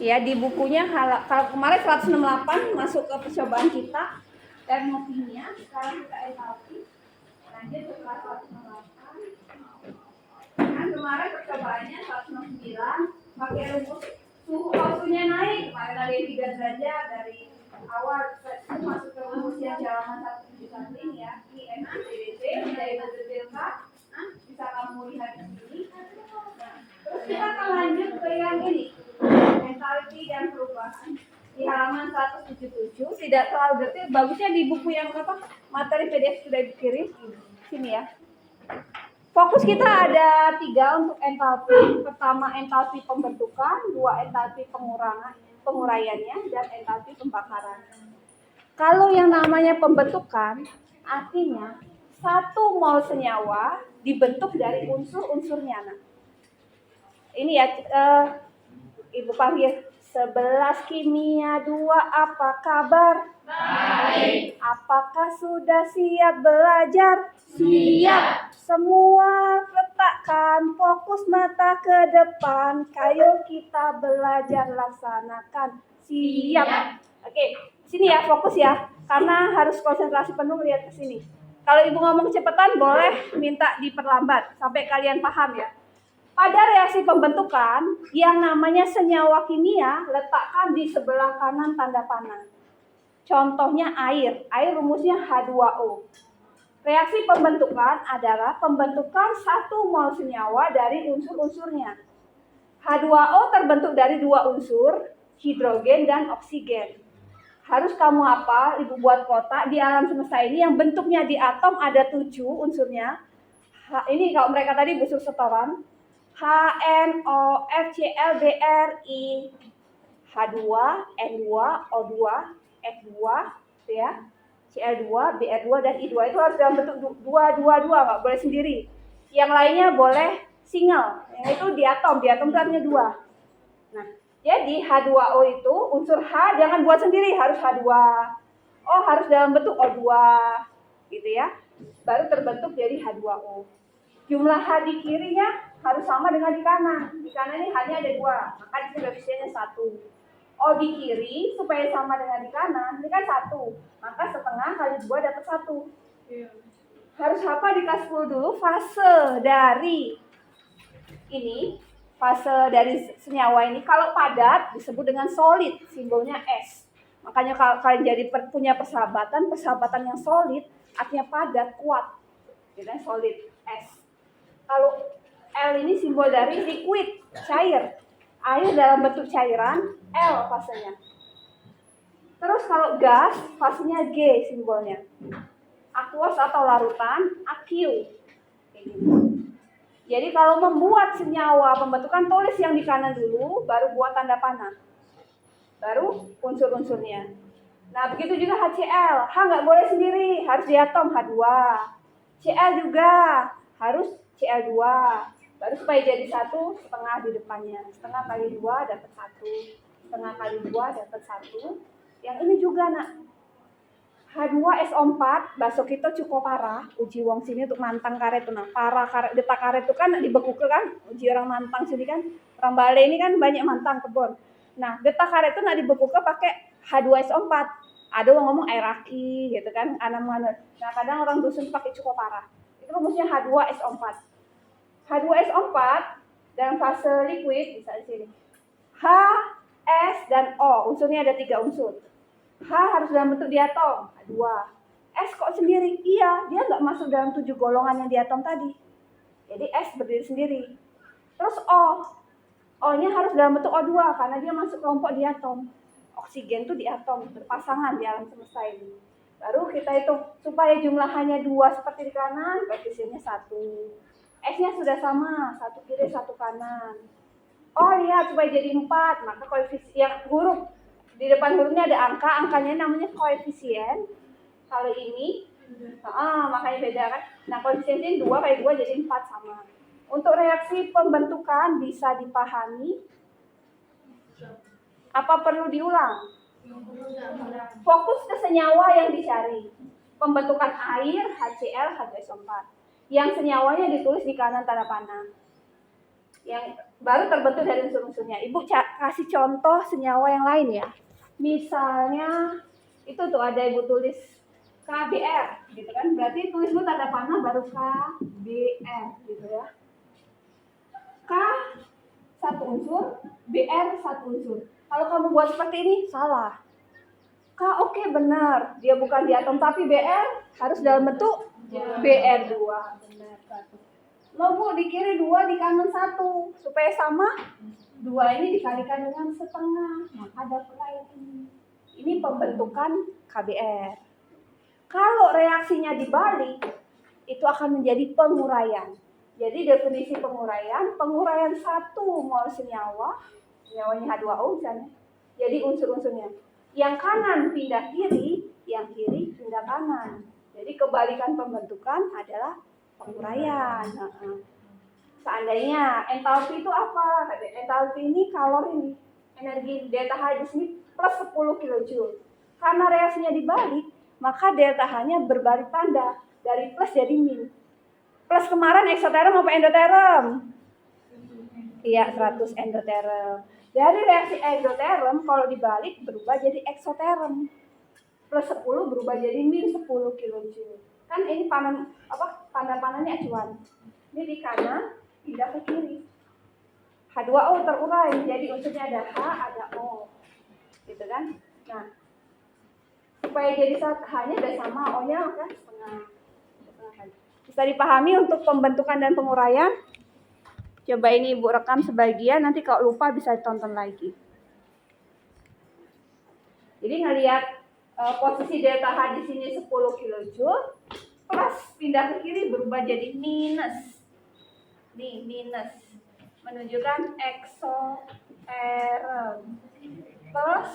Ya, di bukunya kalau kemarin 168 masuk ke percobaan kita termokimia, sekarang kita entalpi. Lanjut setelah 168. Kan kemarin percobaannya 169 pakai rumus suhu waktunya naik. Kemarin ada yang 3 derajat dari awal masuk ke rumus yang jalan 171 ini ya. IN DDT dari delta. Nah, bisa kamu lihat di sini. Nah, terus kita akan lanjut ke yang ini. Entalpi dan perubahan di halaman 177. Tidak terlalu detail, bagusnya di buku yang apa materi PDF sudah dikirim sini ya. Fokus kita ada 3 untuk entalpi. Pertama entalpi pembentukan, 2 entalpi penguraiannya, dan entalpi pembakaran. Kalau yang namanya pembentukan artinya 1 mol senyawa dibentuk dari unsur-unsurnya. Nah, ini ya Ibu panggil 11 kimia 2, apa kabar? Baik. Apakah sudah siap belajar? Siap. Semua letakkan fokus mata ke depan. Ayo kita belajar laksanakan. Siap. Oke, sini ya fokus ya. Karena harus konsentrasi penuh lihat ke sini. Kalau Ibu ngomong kecepatan boleh minta diperlambat sampai kalian paham ya. Pada reaksi pembentukan yang namanya senyawa kimia letakkan di sebelah kanan tanda panah. Contohnya air. Air rumusnya H2O. Reaksi pembentukan adalah pembentukan 1 mol senyawa dari unsur-unsurnya. H2O terbentuk dari 2 unsur, hidrogen dan oksigen. Harus kamu hafal, Ibu buat kotak di alam semesta ini yang bentuknya di atom ada 7 unsurnya. Ini kalau mereka tadi busur setoran. HNOFClBr,I, H2, N2, O2, F2, ya, Cl2, Br2 dan I2 itu harus dalam bentuk 2, nggak boleh sendiri. Yang lainnya boleh single, yang itu diatom itu artinya 2. Nah, jadi H2O itu unsur H jangan buat sendiri, harus H2. Oh, harus dalam bentuk O2, gitu ya. Baru terbentuk jadi H2O. Jumlah H di kirinya harus sama dengan di kanan. Di kanan ini hanya ada 2, maka di sini koefisiennya 1. O di kiri supaya sama dengan di kanan, ini kan 1. Maka setengah kali 2 dapat 1. Harus apa dikasih dulu fase dari ini, fase dari senyawa ini. Kalau padat disebut dengan solid, simbolnya S. Makanya kalau kalian jadi punya persahabatan yang solid artinya padat, kuat. Jadi solid S. Kalau L ini simbol dari liquid, cair. Air dalam bentuk cairan, L fasenya. Terus kalau gas, fasenya G simbolnya. Aqueous atau larutan, aqueous. Jadi kalau membuat senyawa pembentukan, tulis yang di kanan dulu, baru buat tanda panah. Baru unsur-unsurnya. Nah, begitu juga HCl. H nggak boleh sendiri, harus diatom H2. Cl juga harus Cl2. Baru supaya jadi 1, setengah di depannya. Setengah kali 2 dapat 1. Setengah kali 2 dapat 1. Yang ini juga nak. H2SO4, bahasa kita cukup parah. Uji wong sini untuk mantang karet tuh nah. Parah karet, detak karet itu kan dibekuke kan. Uji orang mantang sini kan. Orang Bale ini kan banyak mantang kebon. Nah, detak karet itu nak dibekuke pakai H2SO4. Ada yang ngomong air aki gitu kan. Nah, kadang orang dusun pakai cukup parah. Itu rumusnya H2SO4. H2SO4 dalam fase liquid bisa di sini. H, S, dan O. Unsurnya ada 3 unsur. H harus dalam bentuk diatom, H2. S kok sendiri? Iya, dia nggak masuk dalam 7 golongan yang diatom tadi. Jadi S berdiri sendiri. Terus O. O-nya harus dalam bentuk O2 karena dia masuk kelompok diatom. Oksigen itu diatom, berpasangan di alam semesta ini. Baru kita hitung supaya jumlah hanya 2 seperti di kanan, koefisiennya 1. S-nya sudah sama, 1 kiri 1 kanan. Oh iya, supaya jadi 4, maka koefisien yang huruf di depan hurufnya ada angka, angkanya namanya koefisien. Kalau ini, makanya beda kan. Nah, koefisien ini 2 kali 2 jadi 4 sama. Untuk reaksi pembentukan bisa dipahami. Apa perlu diulang? Fokus ke senyawa yang dicari. Pembentukan air, HCl, H2SO4. Yang senyawanya ditulis di kanan tanda panah. Yang baru terbentuk dari unsur-unsurnya. Ibu kasih contoh senyawa yang lain ya. Misalnya itu tuh ada ibu tulis KBr gitu kan, berarti tulis dulu tanda panah baru KBr gitu ya. K satu unsur, Br satu unsur. Kalau kamu buat seperti ini salah. K oke, benar, dia bukan di atom tapi Br harus dalam bentuk Br2, benar satu. Lo Bu, di kiri 2, di kanan 1, supaya sama 2 ini dikalikan dengan setengah, maka dapatlah ini. Ini pembentukan KBr. Kalau reaksinya dibalik, itu akan menjadi penguraian. Jadi definisi penguraian 1 mol senyawa, senyawanya H2O misalnya, jadi unsur-unsurnya. Yang kanan pindah kiri, yang kiri pindah kanan. Jadi kebalikan pembentukan adalah penguraian. Seandainya entalpi itu apa? Entalpi ini kalori ini. Energi delta H di sini plus 10 kJ. Karena reaksinya dibalik, maka delta H-nya berbalik tanda dari plus jadi min. Plus kemarin eksoterm apa endoterm? Iya, 100 endoterm. Dari reaksi endoterm kalau dibalik berubah jadi eksoterm. Plus 10 berubah jadi min 10 kJ. Kan ini tanda panahnya acuan. Ini di kanan, pindah ke kiri. H2O terurai, jadi unsurnya ada H, ada O. Gitu kan? Nah, supaya jadi H-nya udah sama, O-nya kan setengah. Bisa dipahami untuk pembentukan dan penguraian? Coba ini Ibu rekam sebagian, nanti kalau lupa bisa ditonton lagi. Jadi ngelihat posisi delta H di sini 10 kJ, plus pindah ke kiri berubah jadi minus. Nih, minus. Menunjukkan eksoterm plus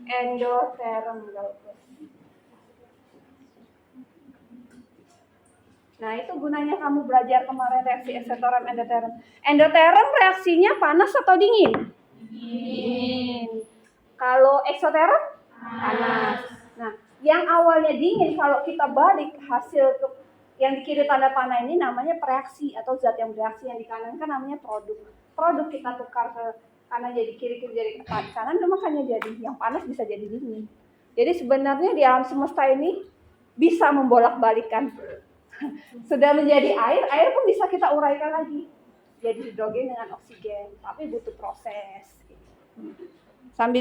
endoterm. Nah, itu gunanya kamu belajar kemarin reaksi eksoterm, endoterm. Endoterm reaksinya panas atau dingin? Dingin. Kalau eksoterm? Panas. Nah, yang awalnya dingin kalau kita balik hasil yang di kiri tanda panah ini namanya reaksi atau zat yang bereaksi, yang di kanan kan namanya produk. Produk kita tukar ke kanan jadi kiri jadi ke kanan, makanya jadi yang panas bisa jadi dingin. Jadi sebenarnya di alam semesta ini bisa membolak-balikan. Sudah menjadi air pun bisa kita uraikan lagi jadi hidrogen dengan oksigen, tapi butuh proses. Sambil